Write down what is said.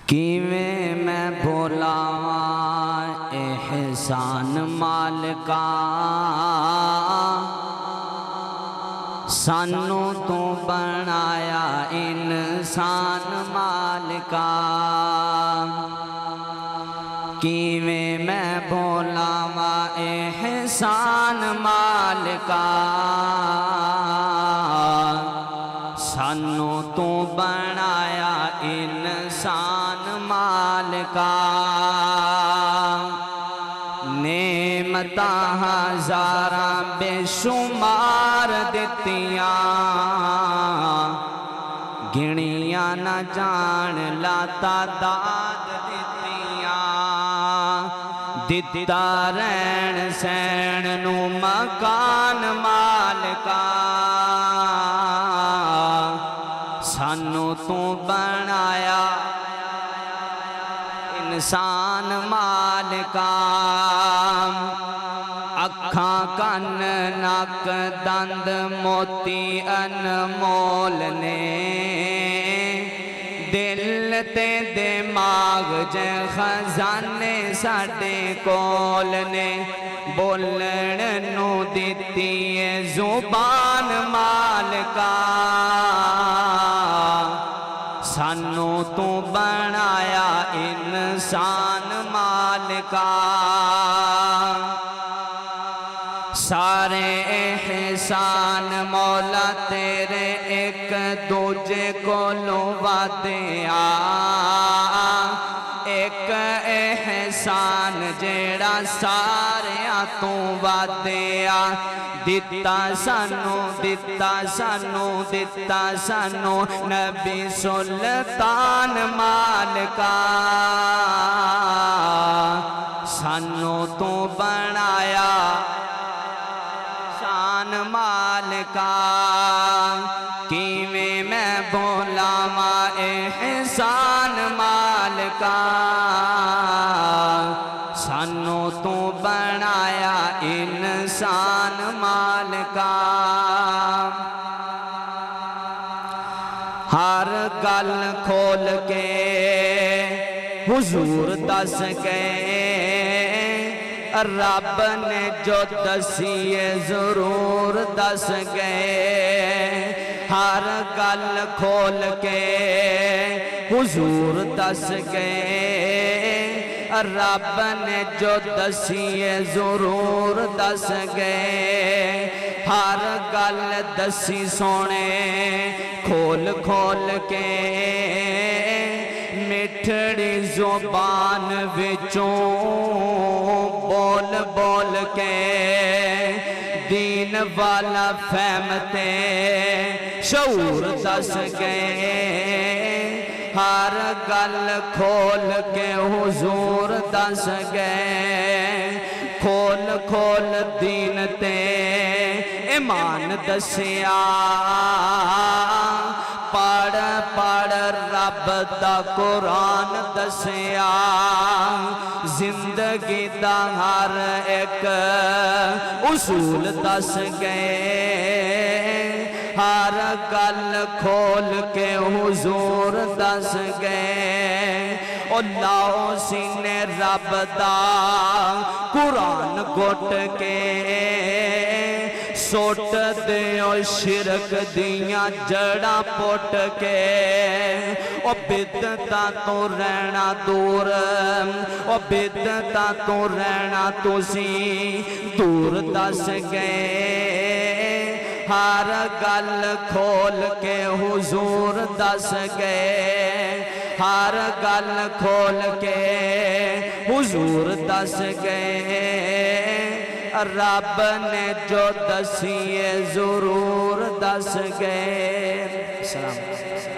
کیویں میں بھولاواں احسان مالکا سانو تو بنایا انسان مالکا کیویں میں بھولاواں احسان مالکا سانو تو بنایا انسان مالکا نعمتاں ہزاراں بے شمار دتیاں گنیاں نہ جان لا تعداد دتیاں دتا رہن سہن نو مکان مالکا سانو تو بنایا انسان مالکا اکھاں کن نک دند موتی انمول نے دل تے دماغ جے خزانے ساڈے کول نے بولن نو دتی ہے زبان مالکا سانو تو بنایا انسان مالکا سارے احسان مولا تیرے ایک دوجے کولوں وعدیاں ایک احسان جیڑا ساریاں تو وعدیاں دتا سانو نبی سلطان مالکا سانو تو بنایا شان مالکا کیویں میں بھولاواں احسان مالکا سانو تو بنایا انسان مالکا ہر گل کھول کے حضور دس گئے رب نے جو دسیے ضرور دس گئے ہر گل کھول کے حضور دس گئے رب نے جو دسیے ضرور دس گئے ہر گل دسی سونے کھول کھول کے مٹھڑی زبان وچوں بول بول کے دین والا فہمتے شعور دس گئے ہر گل کھول کے حضور دس گئے کھول کھول دین تے ایمان دسیا پڑھ پڑھ رب دا قرآن دسیا زندگی دا ہر ایک اصول دس گئے ہر گل کھول کے حضور دس گئے او لاؤ سینے رب دا قرآن گھٹ کے سوٹ دیو شرک دیاں جڑا پوٹ کے او بدعتاں تو رہنا دور او بدعتاں تو رہنا تسی دور دس گئے ہر گل کھول کے حضور دس گئے ہر گل کھول کے حضور دس گئے رب نے جو دسیے ضرور دس گئے. سلام.